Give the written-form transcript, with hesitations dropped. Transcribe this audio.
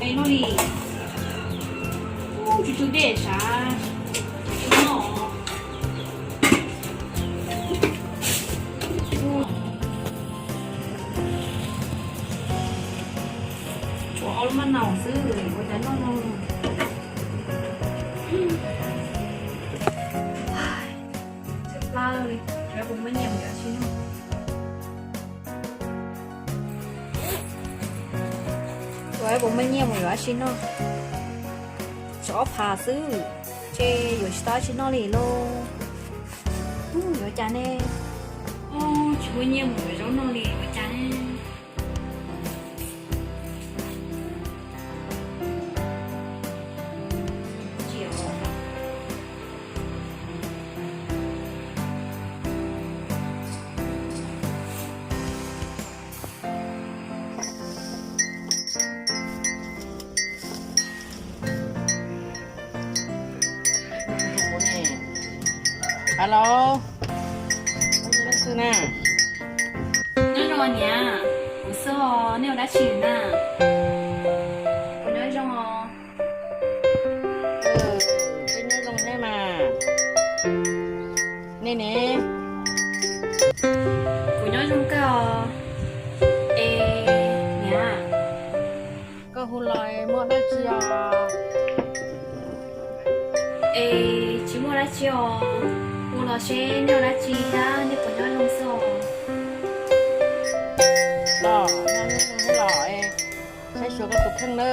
哎，那里，哦，就点啥？哦，我熬了嘛脑子，我在弄弄。唉，这拉了哩，全部没念不了去弄。ไว้ผมไม่เงียบเหมือนว่าชิโน่ชอบพาซื้อเจอยู่สตาร์ชิโน่เลยโลอยู่จานเน่โอ้ช่วยเงียบเหมือนว่าโน่เลยอยู่จานเน่เจียวฮัลโหลไม่ได้ซื้อนะ那种你啊不是哦你有来请呢我那种哦เป็นยังลงได้มานี่我那种个诶你啊ก็หุ่นลอยหมดได้จีอ่ะ诶寂寞来接哦我老先你有来接的你不要弄死哦หล่อนั่นไม่หล่อเองใช้ชัวร์กระตุกข้างเนอ